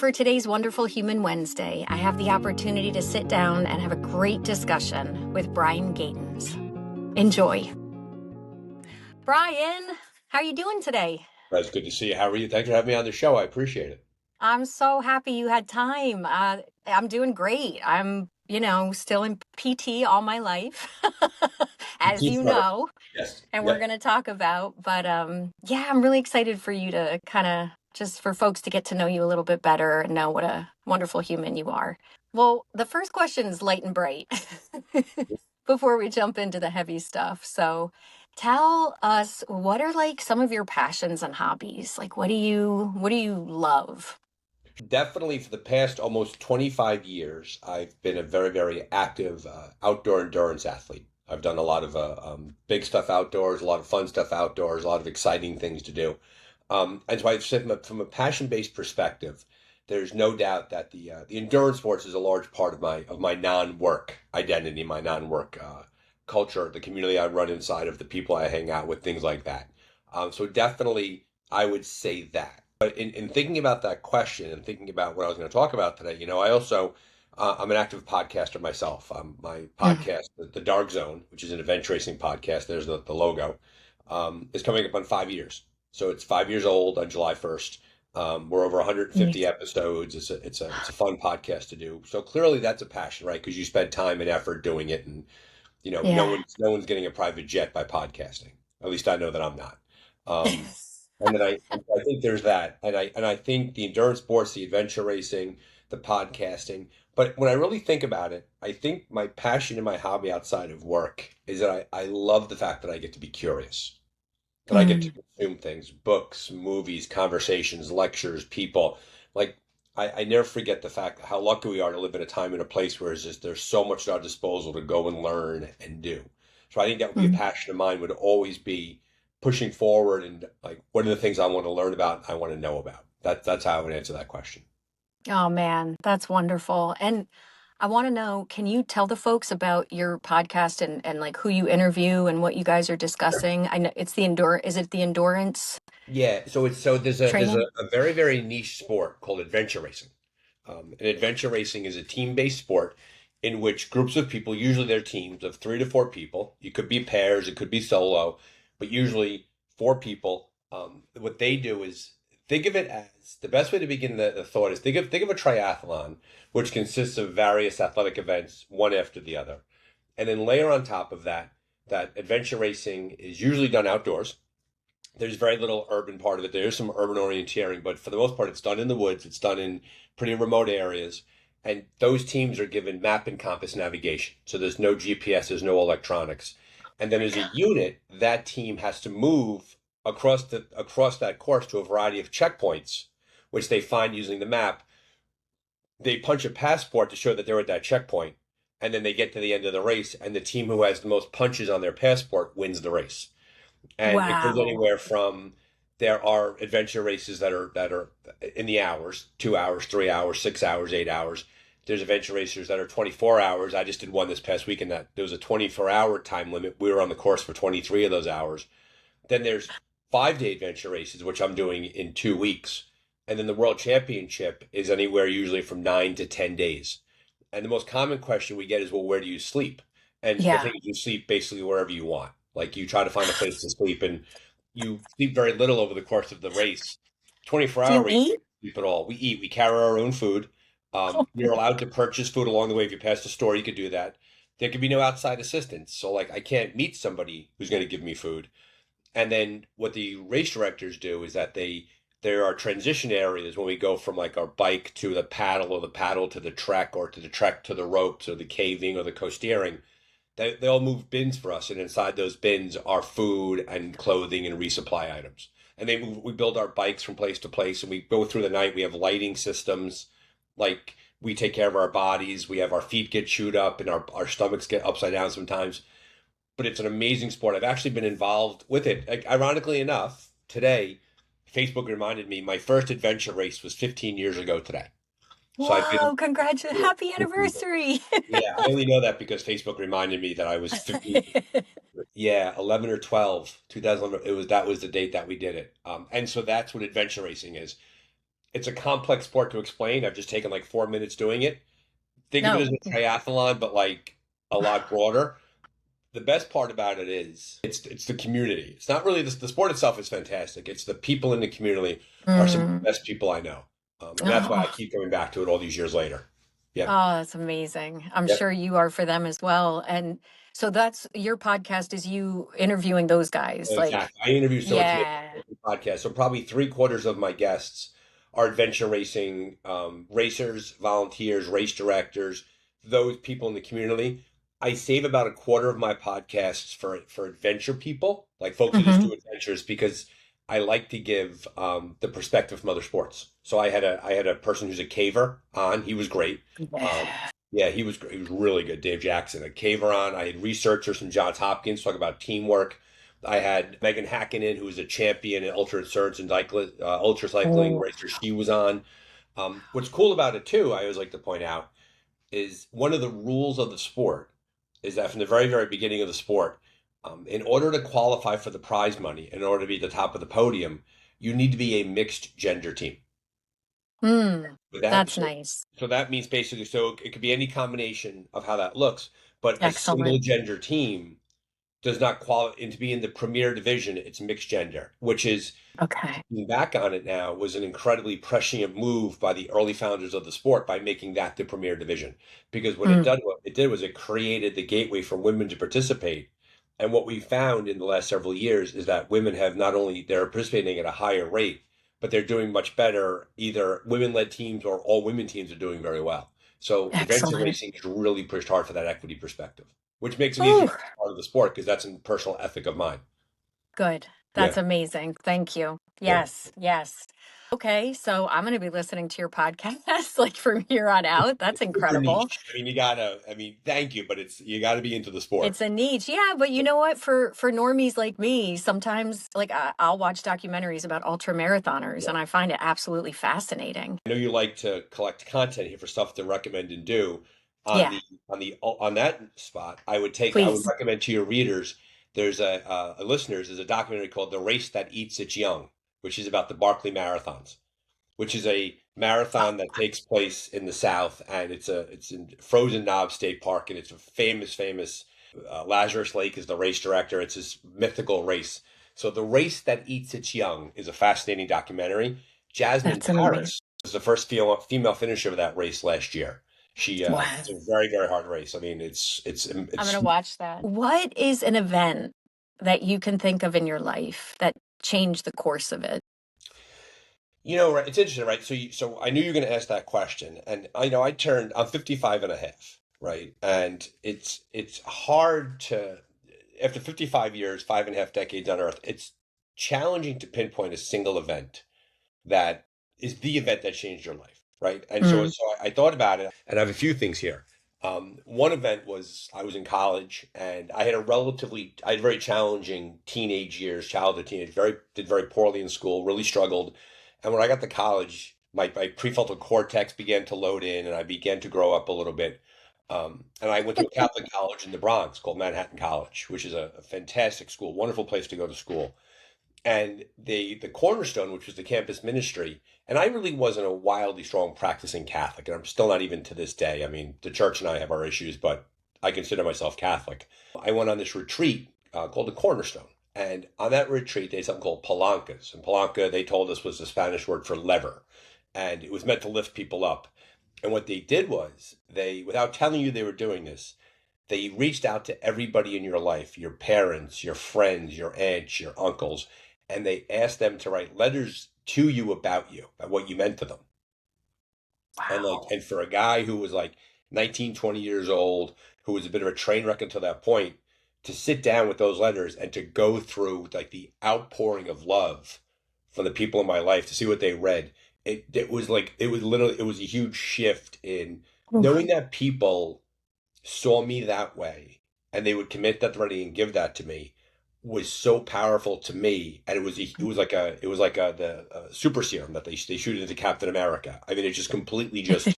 For today's Wonderful Human Wednesday, I have the opportunity to sit down and have a great discussion with Brian Gatens. Enjoy. Brian, how are you doing today? That's good to see you. How are you? Thanks for having me on the show. I appreciate it. I'm so happy you had time. I'm doing great. I'm, still in PT all my life, as Keep you better. know, Yes. and we're Yep. going to talk about. But yeah, I'm really excited for you to kind of just for folks to get to know you a little bit better and know what a wonderful human you are. Well, the first question is light and bright before we jump into the heavy stuff. So tell us, what are like some of your passions and hobbies? Like what do you love? Definitely for the past almost 25 years, I've been a very, very active outdoor endurance athlete. I've done a lot of big stuff outdoors, a lot of fun stuff outdoors, a lot of exciting things to do. And so I've said from a passion-based perspective, there's no doubt that the endurance sports is a large part of my non-work identity, my non-work culture, the community I run inside of, the people I hang out with, things like that. So definitely, I would say that. But in thinking about that question and thinking about what I was going to talk about today, I also I'm an active podcaster myself. My Mm. podcast, the Dark Zone, which is an adventure racing podcast, there's the logo, is coming up on 5 years. So it's 5 years old on July 1st. We're over 150 Nice. episodes. It's a fun podcast to do. So clearly that's a passion, right? Because you spend time and effort doing it, and no Yeah. one's getting a private jet by podcasting. At least I know that I'm not. Um, and then I think there's that, and I think the endurance sports, the adventure racing, the podcasting. But when I really think about it, I think my passion and my hobby outside of work is that I love the fact that I get to be curious, that I get to Mm. consume things, books, movies, conversations, lectures, people. Like I never forget the fact how lucky we are to live in a time and a place where it's just there's so much at our disposal to go and learn and do. So I think that would be a Mm. passion of mine, would always be pushing forward and like what are the things I want to learn about, I want to know about. That's how I would answer that question. Oh man, that's wonderful. And I want to know, can you tell the folks about your podcast and like who you interview and what you guys are discussing? I know it's the is it the endurance Yeah, so there's a, training? a very, very niche sport called adventure racing. And adventure racing is a team-based sport in which groups of people, usually they're teams of 3 to 4 people. You could be pairs, it could be solo, but usually 4 people. What they do is think of it as the best way to begin the thought is think of a triathlon, which consists of various athletic events, one after the other, and then layer on top of that that adventure racing is usually done outdoors. There's very little urban part of it. There is some urban orienteering, but for the most part, it's done in the woods. It's done in pretty remote areas. And those teams are given map and compass navigation. So there's no GPS, there's no electronics. And then as a unit, that team has to move across that course to a variety of checkpoints, which they find using the map. They punch a passport to show that they're at that checkpoint, and then they get to the end of the race, and the team who has the most punches on their passport wins the race. And it goes Wow. anywhere from there are adventure races that are in the hours, 2 hours, 3 hours, 6 hours, 8 hours. There's adventure racers that are 24 hours. I just did one this past weekend that there was a 24-hour time limit. We were on the course for 23 of those hours. Then there's 5 day adventure races, which I'm doing in 2 weeks. And then the world championship is anywhere usually from 9 to 10 days. And the most common question we get is, well, where do you sleep? And the Yeah. thing is, you sleep basically wherever you want. Like you try to find a place to sleep, and you sleep very little over the course of the race. 24 Do hour you race, eat? we sleep at all. We eat, we carry our own food. You're allowed to purchase food along the way. If you pass the store, you could do that. There could be no outside assistance. So, like, I can't meet somebody who's going to give me food. And then what the race directors do is that there are transition areas when we go from like our bike to the paddle, or the paddle to the trek, or to the trek to the ropes, or the caving, or the coasteering. They'll move bins for us, and inside those bins are food and clothing and resupply items. And we build our bikes from place to place, and we go through the night. We have lighting systems, like we take care of our bodies. We have our feet get chewed up, and our stomachs get upside down sometimes. But it's an amazing sport. I've actually been involved with it. Like, ironically enough, today, Facebook reminded me my first adventure race was 15 years ago today. So I've been Whoa, congratulations. Happy 15. anniversary. Yeah, I only know that because Facebook reminded me that I was 15. Yeah, 11 or 12, 2011. That was the date that we did it. And so that's what adventure racing is. it's a complex sport to explain. I've just taken like 4 minutes doing it. Think of it as No. a triathlon, but like a lot broader. The best part about it is it's the community. It's not really the sport itself is fantastic. It's the people in the community are some of the Mm. best people I know, and that's why I Oh, keep coming back to it all these years later. Yep, oh, that's amazing. I'm yep. sure you are for them as well. And so that's your podcast is you interviewing those guys. Like, Exactly. I interview so much in yeah. the podcast. So probably three-quarters of my guests are adventure racing racers, volunteers, race directors, those people in the community. I save about a quarter of my podcasts for adventure people, like folks who just Hmm. do adventures, because I like to give the perspective from other sports. So I had a person who's a caver on. He was great. Um, Yeah. yeah, he was really good. Dave Jackson, a caver on. I had researchers from Johns Hopkins talk about teamwork. I had Megan Hakkinen, who was a champion in ultra endurance and ultra cycling Oh, racer. She was on. What's cool about it too, I always like to point out, is one of the rules of the sport is that from the very, very beginning of the sport, in order to qualify for the prize money, in order to be at the top of the podium, you need to be a mixed gender team. mm, But that that's so, nice. so that means basically so it could be any combination of how that looks, but a single Excellent. gender team does not qualify, and to be in the premier division, it's mixed gender, which is Okay. looking back on it now was an incredibly prescient move by the early founders of the sport by making that the premier division. Because Mm, what it did was it created the gateway for women to participate. And what we found in the last several years is that women have not only they're participating at a higher rate, but they're doing much better. Either women-led teams or all women teams are doing very well. So adventure excellent. racing is really pushed hard for that equity perspective, which makes it easier Oh, to be part of the sport because that's a personal ethic of mine. good. Yeah, That's amazing. Thank you. yeah. Yes, yes. Okay, so I'm going to be listening to your podcast like from here on out. That's It's super incredible. niche. I mean, thank you, but you gotta be into the sport. It's a niche. Yeah, but you know what? For normies like me, sometimes like I'll watch documentaries about ultra marathoners Yeah. and I find it absolutely fascinating. I know you like to collect content here for stuff to recommend and do. On Yeah, on that spot, I would please. recommend to your readers. There's a listeners. There's a documentary called "The Race That Eats Its Young," which is about the Barkley Marathons, which is a marathon that takes place in the South, and it's in Frozen Knob State Park, and it's a famous. Lazarus Lake is the race director. It's this mythical race. So the race that eats its young is a fascinating documentary. Jasmine That's an amazing. Paris was the first female finisher of that race last year. Wow. It's a very very hard race. I mean, I'm it's gonna watch that. What is an event that you can think of in your life that changed the course of it? right, it's interesting, right? So I knew you were going to ask that question, and I'm 55 and a half, right? And it's hard to after 55 years, 5.5 decades on Earth, it's challenging to pinpoint a single event that is the event that changed your life, right? And Mm, I thought about it, and I have a few things here. One event was I was in college, and I had very challenging teenage, did very poorly in school, really struggled. And when I got to college, my prefrontal cortex began to load in, and I began to grow up a little bit. And I went to a Catholic college in the Bronx called Manhattan College, which is a fantastic school, wonderful place to go to school. And the cornerstone, which was the campus ministry, and I really wasn't a wildly strong practicing Catholic, and I'm still not even to this day. I mean, the church and I have our issues, but I consider myself Catholic. I went on this retreat called the Cornerstone, and on that retreat, they had something called palancas, and palanca they told us was the Spanish word for lever, and it was meant to lift people up. And what they did was without telling you they were doing this, they reached out to everybody in your life, your parents, your friends, your aunts, your uncles, and they asked them to write letters to you about what you meant to them. wow. And for a guy who was like 19, 20 years old, who was a bit of a train wreck until that point, to sit down with those letters and to go through like the outpouring of love from the people in my life to see what they read, it was a huge shift in Oof. knowing that people saw me that way and they would commit that ready and give that to me was so powerful to me. And it was like the super serum that they shoot into Captain America. I mean, it just completely just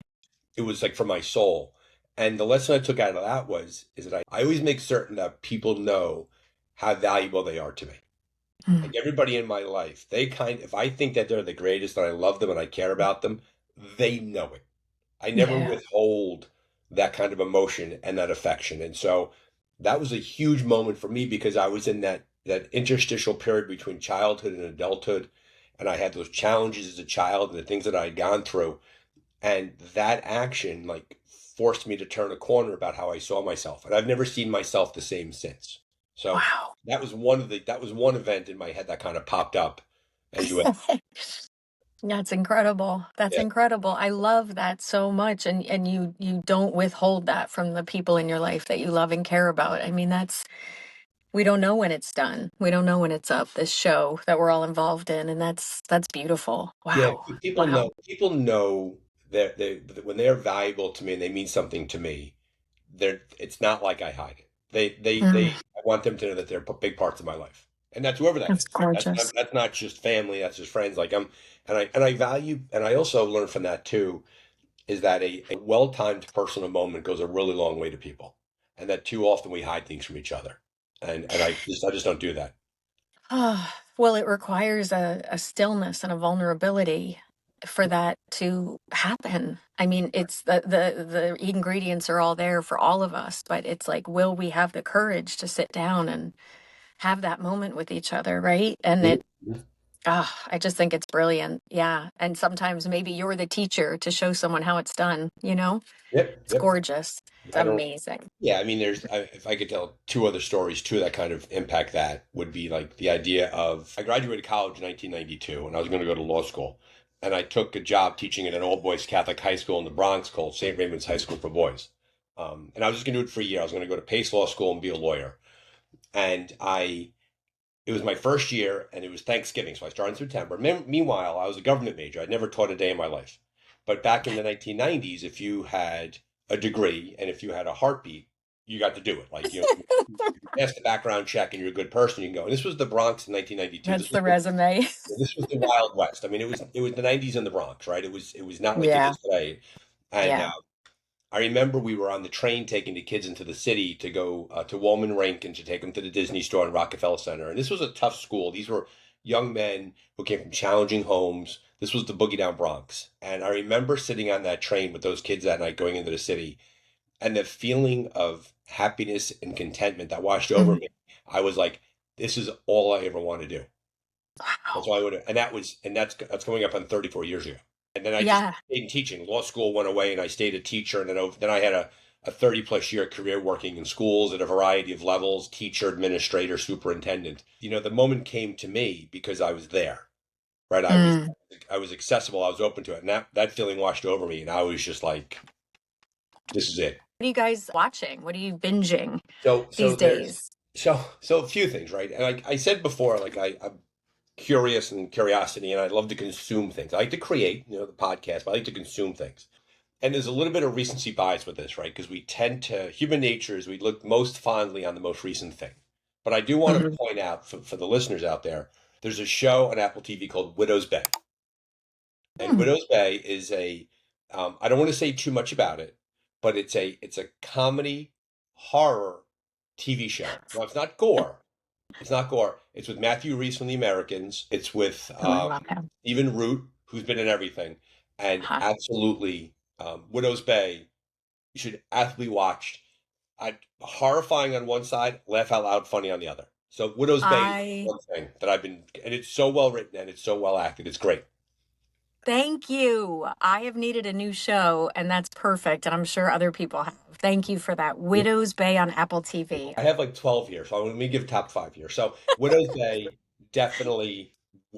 it was like for my soul. And the lesson I took out of that is that I always make certain that people know how valuable they are to me. Like everybody in my life, if I think that they're the greatest and I love them and I care about them, they know it. I never Yeah. withhold that kind of emotion and that affection. And so that was a huge moment for me because I was in that interstitial period between childhood and adulthood. And I had those challenges as a child and the things that I had gone through. And that action like forced me to turn a corner about how I saw myself. And I've never seen myself the same since. So Wow. that was one event in my head that kind of popped up as you asked. That's incredible. That's Yeah. incredible. I love that so much. And you don't withhold that from the people in your life that you love and care about. I mean, we don't know when it's done. We don't know when it's up, this show that we're all involved in. And that's beautiful. Yeah, Wow. Wow. people know that that when they're valuable to me and they mean something to me, it's not like I hide it. Mm, I want them to know that they're big parts of my life, and that's whoever that that's is. gorgeous. That's not just family. That's just friends. Like and I value, and I also learned from that too, is that a well-timed personal moment goes a really long way to people, and that too often we hide things from each other, and I just don't do that. Ah, well, it requires a stillness and a vulnerability for that to happen. I mean, it's the ingredients are all there for all of us, but it's like, will we have the courage to sit down and have that moment with each other, right? And Mhm. I just think it's brilliant. Yeah. And sometimes maybe you're the teacher to show someone how it's done, you know? Yep, It's yep. gorgeous. It's I don't. amazing. Yeah, I mean, if I could tell two other stories too that kind of impact that would be like the idea of I graduated college in 1992 and I was going to go to law school. And I took a job teaching at an all boys Catholic high school in the Bronx called St. Raymond's High School for Boys. And I was just going to do it for a year. I was going to go to Pace Law School and be a lawyer. And it was my first year and it was Thanksgiving. So I started in September. Meanwhile, I was a government major. I'd never taught a day in my life. But back in the 1990s, if you had a degree and if you had a heartbeat, you got to do it. Like, you pass the background check and you're a good person, you can go. And this was the Bronx in 1992. That's the resume. This was the Wild West. I mean, it was the 90s in the Bronx, right? It was not like it Yeah. is today. And Yeah. I remember we were on the train taking the kids into the city to go to Woolman Rink and to take them to the Disney store in Rockefeller Center. And this was a tough school. These were young men who came from challenging homes. This was the Boogie Down Bronx. And I remember sitting on that train with those kids that night going into the city and the feeling of happiness and contentment that washed over Mhm. me. I was like, this is all I ever want to do. That's Wow. all I would, and that's coming up on 34 years ago. And then I just Yeah. stayed in teaching. Law school went away, and I stayed a teacher. And then I had a 30 plus year career working in schools at a variety of levels: teacher, administrator, superintendent. You know, the moment came to me because I was there, right? Mm. I was accessible. I was open to it, and that feeling washed over me, and I was just like, this is it. What are you guys watching? What are you binging So these there's days? so a few things, right? And like I said before, like I'm curious and curiosity, and I love to consume things. I like to create, the podcast, but I like to consume things. And there's a little bit of recency bias with this, right? Because human nature is we look most fondly on the most recent thing. But I do want to Mhm. point out for the listeners out there, there's a show on Apple TV called Widow's Bay. And Hmm. Widow's Bay is I don't want to say too much about it, but it's a comedy horror TV show. Now, it's not gore. It's with Matthew Reese from The Americans. It's with Oh, I love him. Stephen Root, who's been in everything, and Huh. absolutely Widow's Bay. You should absolutely watch. Horrifying on one side, laugh out loud, funny on the other. So Widow's Bay is I one thing that and it's so well written and it's so well acted. It's great. thank you. I have needed a new show, and that's perfect. And I'm sure other people have. Thank you for that. Widow's Bay on Apple TV. I have like 12 here, so let me give top five here. So Widow's Bay, definitely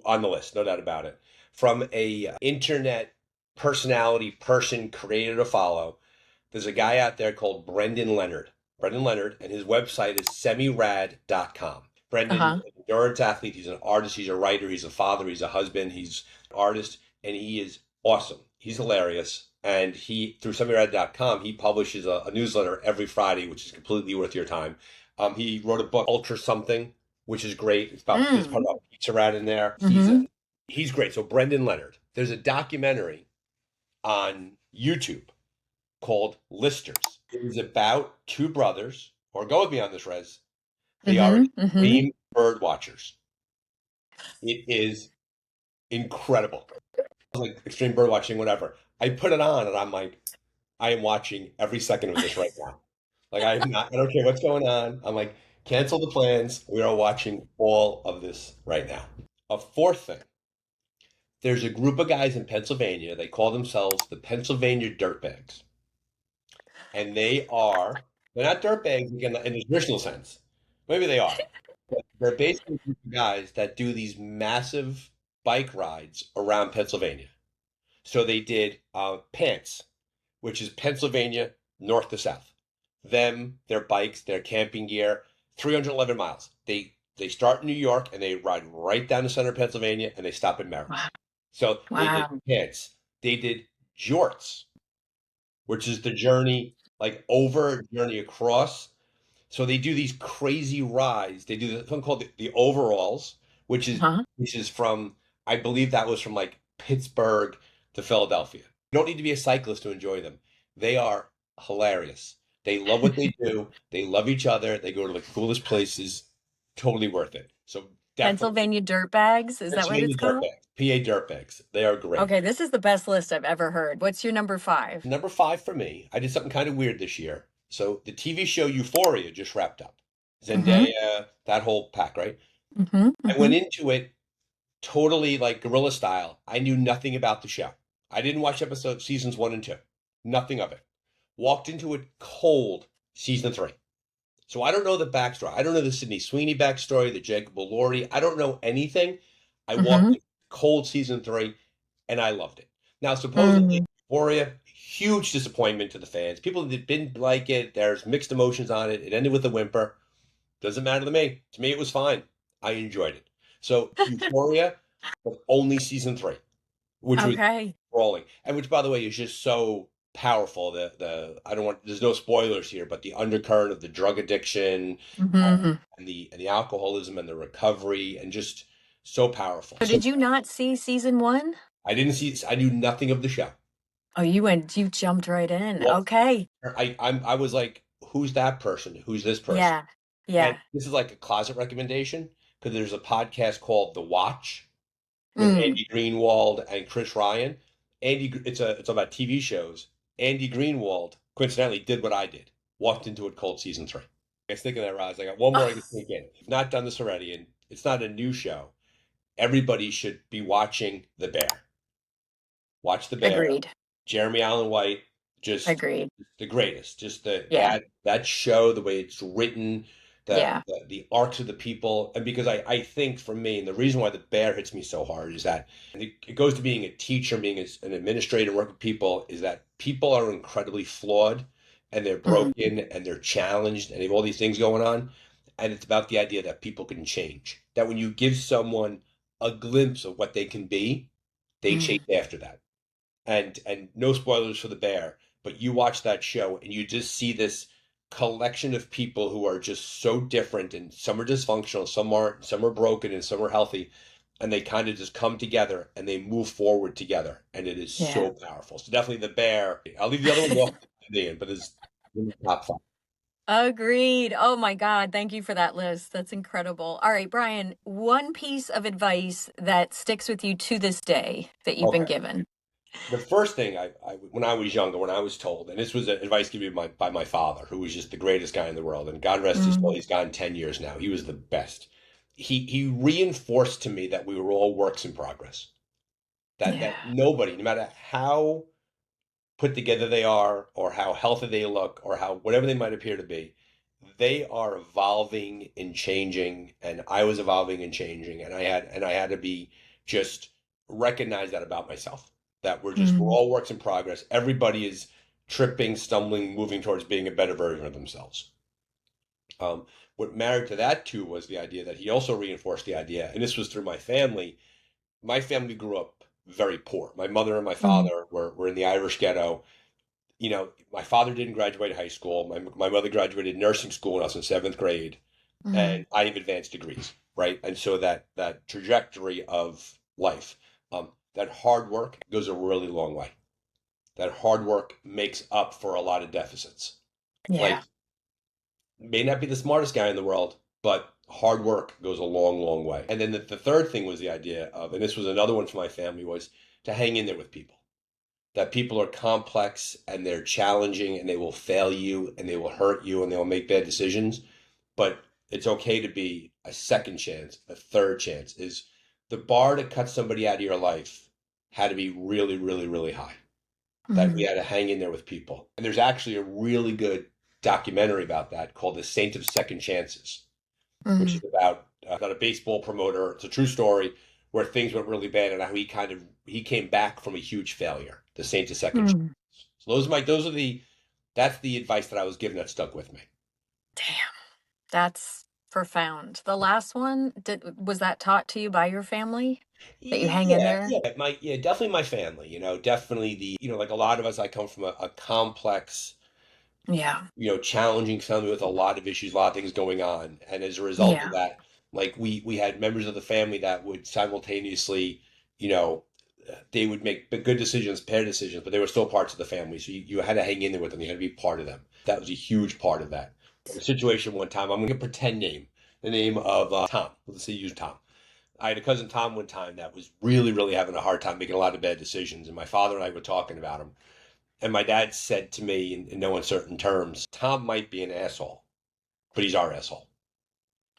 on the list, no doubt about it. From a internet personality person creator to follow, there's a guy out there called Brendan Leonard. Brendan Leonard, and his website is semirad.com. Uh Brendan, huh. an endurance athlete, he's an artist, he's a writer, he's a father, he's a husband, he's an artist, and he is awesome. He's hilarious. And through semirad.com, he publishes a newsletter every Friday, which is completely worth your time. He wrote a book, Ultra Something, which is great. There's part Mm. about pizza rat in there. Hmm. He's great. So Brendan Leonard. There's a documentary on YouTube called Listers. It is about two brothers, or go with me on this, Rez. They are Hmm. Hmm. extreme bird watchers. It is incredible. Like extreme bird watching, whatever. I put it on and I'm like, I am watching every second of this right now. Like I am not, I don't care what's going on. I'm like, cancel the plans. We are watching all of this right now. A fourth thing, there's a group of guys in Pennsylvania. They call themselves the Pennsylvania Dirtbags. And they're not dirtbags in the traditional sense. Maybe they are. But they're basically a group of guys that do these massive bike rides around Pennsylvania. So they did Pants, which is Pennsylvania north to south. Them, their bikes, their camping gear, 311 miles. They start in New York and they ride right down the center of Pennsylvania and they stop in Maryland. Wow. So they did Wow. Pants. They did Jorts, which is the journey like over, journey across. So they do these crazy rides. They do this one called the overalls, Huh? which is from I believe that was from like Pittsburgh to Philadelphia. You don't need to be a cyclist to enjoy them. They are hilarious. They love what they do. They love each other. They go to the coolest places. Totally worth it. So definitely Pennsylvania Dirtbags, is that what Pennsylvania it's called? Dirtbags, PA Dirtbags. They are great. Okay, this is the best list I've ever heard. What's your number 5? Number five for me, I did something kind of weird this year. So the TV show Euphoria just wrapped up. Mm-hmm. Zendaya, that whole pack, right? Mm-hmm. I Mm-hmm. went into it totally like guerrilla style. I knew nothing about the show. I didn't watch seasons 1 and 2. Nothing of it. Walked into it cold season 3. So I don't know the backstory. I don't know the Sydney Sweeney backstory, the Jacob Elordi. I don't know anything. I walked Mm-hmm. in cold season 3 and I loved it. Now, supposedly, Mm. Euphoria, huge disappointment to the fans. People that didn't like it, there's mixed emotions on it. It ended with a whimper. Doesn't matter to me. To me, it was fine. I enjoyed it. So Euphoria, but only season 3, which was Okay. rolling, and which, by the way, is just so powerful. The I don't want. There's no spoilers here, but the undercurrent of the drug addiction, Mm-hmm. and the alcoholism and the recovery, and just so powerful. So So did you not see season 1? I didn't see. I knew nothing of the show. Oh, you jumped right in. Well, Okay. I was like, who's that person? Who's this person? Yeah. And Yeah. this is like a closet recommendation because there's a podcast called The Watch with Mm. Andy Greenwald and Chris Ryan. It's about TV shows. Andy Greenwald coincidentally did what I did. Walked into it cold season 3. I was thinking that, Roz. I got one more I can take in. If not done this already, and it's not a new show. Everybody should be watching The Bear. Watch The Bear. Agreed. Jeremy Allen White, just Agreed. the greatest. Just Yeah. that show, the way it's written, Yeah. the arcs of the people, and because I think for me, and the reason why The Bear hits me so hard is that and it goes to being a teacher, being an administrator, work with people, is that people are incredibly flawed, and they're Mm. broken, and they're challenged, and they have all these things going on, and it's about the idea that people can change. That when you give someone a glimpse of what they can be, they chase Mm. after that and no spoilers for The Bear, but you watch that show and you just see this collection of people who are just so different, and some are dysfunctional, some aren't, some are broken, and some are healthy, and they kind of just come together and they move forward together, and it is Yeah. so powerful. So definitely The Bear. I'll leave the other one off, but it's in the top 5. Agreed. Oh my God. Thank you for that list. That's incredible. All right, Brian, one piece of advice that sticks with you to this day that you've been Okay. given. The first thing when I was younger, when I was told, and this was advice given by my father, who was just the greatest guy in the world, and God rest his soul, Mm. he's gone 10 years now. He was the best. He reinforced to me that we were all works in progress. That Yeah. nobody, no matter how put together they are, or how healthy they look, or how whatever they might appear to be, they are evolving and changing, and I was evolving and changing, and I had to be just recognize that about myself. That we're Mm. all works in progress. Everybody is tripping, stumbling, moving towards being a better version of themselves. Um, what married to that too was the idea that he also reinforced the idea, and this was through my family. My family grew up very poor. My mother and my Mm. father were in the Irish ghetto. My father didn't graduate high school. My mother graduated nursing school when I was in seventh grade, Mm. and I have advanced degrees, right? And so that trajectory of life, that hard work goes a really long way. That hard work makes up for a lot of deficits. Yeah. Like, may not be the smartest guy in the world, but hard work goes a long, long way. And then the third thing was the idea of, and this was another one for my family, was to hang in there with people. That people are complex and they're challenging and they will fail you and they will hurt you and they will make bad decisions. But it's okay to be a second chance, a third chance. Is the bar to cut somebody out of your life had to be really, really, really high. That we Mm, had to hang in there with people. And there's actually a really good documentary about that called The Saint of Second Chances, which is mm, about a baseball promoter. It's a true story where things went really bad and how he came back from a huge failure. The Saint of Second Chance. mm. So that's the advice that I was given that stuck with me. Damn, that's profound. The last one, was that taught to you by your family that you hang in Yeah, there? yeah, definitely my family. Definitely like a lot of us. I come from a complex, Yeah, challenging family with a lot of issues, a lot of things going on, and as a result of yeah, that, like we had members of the family that would simultaneously, you know, they would make good decisions, bad decisions, but they were still parts of the family. So you had to hang in there with them. You had to be part of them. That was a huge part of that. A situation one time, I'm going to pretend the name of Tom. Let's say use Tom. I had a cousin Tom one time that was really, really having a hard time making a lot of bad decisions, and my father and I were talking about him. And my dad said to me in no uncertain terms, Tom might be an asshole, but he's our asshole,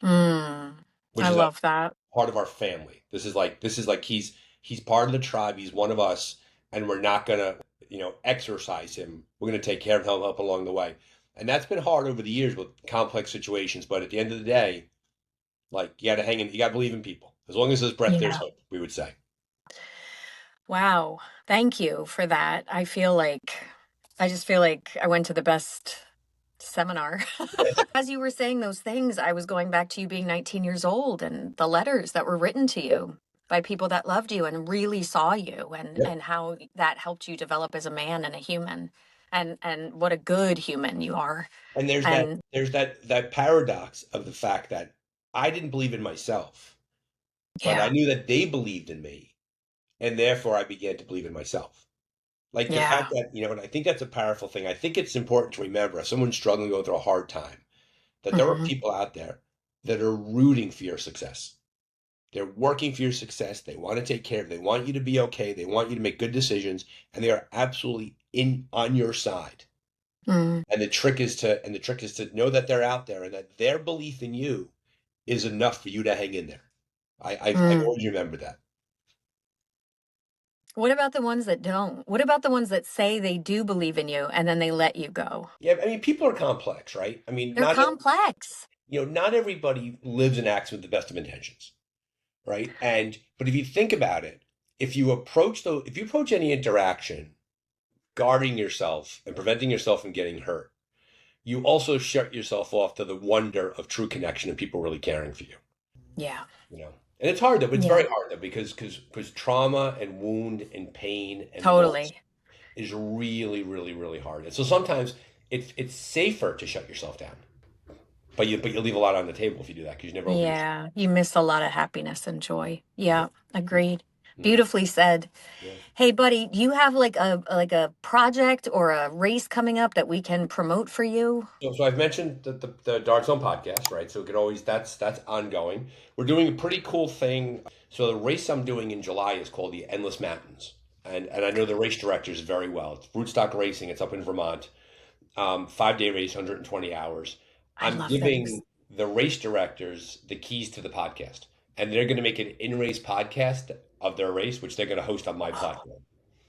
mm. which I is a love that. part of our family. This is like he's part of the tribe. He's one of us, and we're not gonna exercise him. We're gonna take care of him, help along the way, and that's been hard over the years with complex situations. But at the end of the day, like you got to hang in. You got to believe in people. As long as there's breath, there's Yeah. hope. We would say. Wow. Thank you for that. I just feel like I went to the best seminar. As you were saying those things, I was going back to you being 19 years old and the letters that were written to you by people that loved you and really saw you, and how that helped you develop as a man and a human, and what a good human you are. And there's that And there's that paradox of the fact that I didn't believe in myself, but I yeah, knew that they believed in me, and therefore I began to believe in myself. Like the fact yeah. that, and I think that's a powerful thing. I think it's important to remember if someone's struggling, going through a hard time, that there are Hmm. people out there that are rooting for your success. They're working for your success. They want to take care of, they want you to be okay. They want you to make good decisions, and they are absolutely in on your side. Mm. And the trick is to know that they're out there and that their belief in you is enough for you to hang in there. I've Mm. always remembered that. What about the ones that don't? What about the ones that say they do believe in you and then they let you go? Yeah, I mean, people are complex, right? I mean, They're complex. not everybody lives and acts with the best of intentions, right? But if you think about it, if you approach any interaction guarding yourself and preventing yourself from getting hurt, you also shut yourself off to the wonder of true connection and people really caring for you. Yeah. you know and it's hard though. It's Yeah. very hard though because trauma and wound and pain and loss Totally. is really, really, really hard. And so sometimes it's safer to shut yourself down, but you leave a lot on the table if you do that because you never open yourself. Yeah, you miss a lot of happiness and joy. Yeah. Yeah, agreed. Mm, Beautifully said. yeah. Hey, buddy, do you have like a project or a race coming up that we can promote for you? So I've mentioned the Dark Zone podcast, right? So it could always that's ongoing. We're doing a pretty cool thing. So the race I'm doing in July is called the Endless Mountains, and I know the race directors very well. It's Rootstock Racing. It's up in Vermont. 5-day race, 120 hours. I I'm love those. giving the race directors the keys to the podcast, and they're going to make an in-race podcast of their race, which they're going to host on my Oh, platform.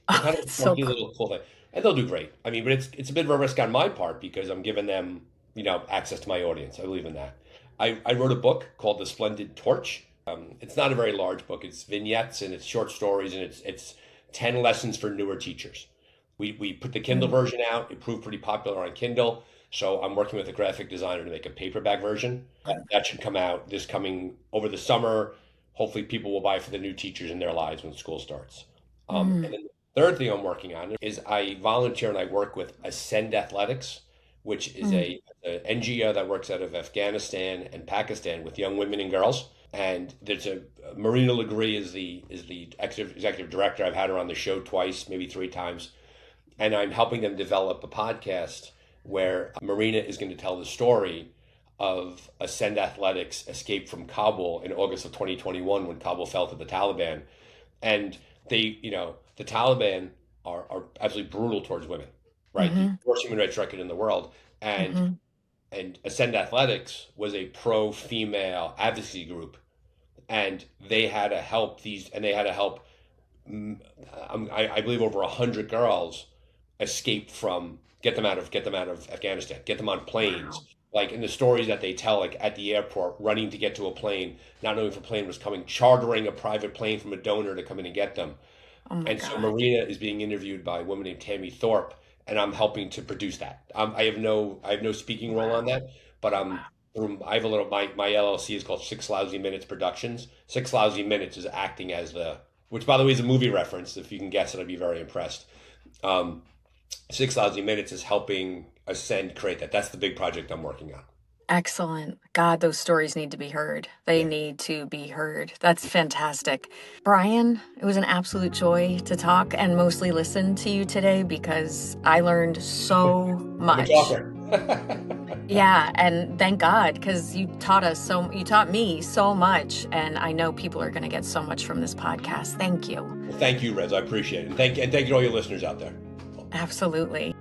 So oh, kind of a that's so funky cool. little cool thing, and they'll do great. I mean, but it's a bit of a risk on my part because I'm giving them access to my audience. I believe in that. I wrote a book called The Splendid Torch. It's not a very large book. It's vignettes and it's short stories and it's 10 lessons for newer teachers. We put the Kindle Mm, version out. It proved pretty popular on Kindle. So I'm working with a graphic designer to make a paperback version. That should come out this coming over the summer. Hopefully, people will buy for the new teachers in their lives when school starts. And mm, then the third thing I'm working on is I volunteer and I work with Ascend Athletics, which is mm, a NGO that works out of Afghanistan and Pakistan with young women and girls. And there's Marina Legree is the executive director. I've had her on the show twice, maybe three times, and I'm helping them develop a podcast where Marina is going to tell the story of Ascend Athletics escaped from Kabul in August of 2021 when Kabul fell to the Taliban. And the Taliban are absolutely brutal towards women, right? The Mm-hmm. worst human rights record in the world. And Mm-hmm. Ascend Athletics was a pro-female advocacy group, and they had to help I believe over 100 girls escape from get them out of Afghanistan, get them on planes. Wow. Like in the stories that they tell, like at the airport, running to get to a plane, not knowing if a plane was coming, chartering a private plane from a donor to come in and get them. Oh my And so God. Marina is being interviewed by a woman named Tammy Thorpe, and I'm helping to produce that. I have no speaking role on Wow. that, but I have a little my LLC is called Six Lousy Minutes Productions. Six Lousy Minutes is acting as the, which by the way is a movie reference. If you can guess it, I'd be very impressed. Um, Six Lousy Minutes is helping Ascend create that. That's the big project I'm working on. Excellent. God, those stories need to be heard. They Yeah. need to be heard. That's fantastic. Brian, it was an absolute joy to talk and mostly listen to you today because I learned so I'm a much. talker. Yeah, and thank God because you taught me so much, and I know people are going to get so much from this podcast. Thank you. Well, thank you, Rez. I appreciate it. And thank you to all your listeners out there. Absolutely.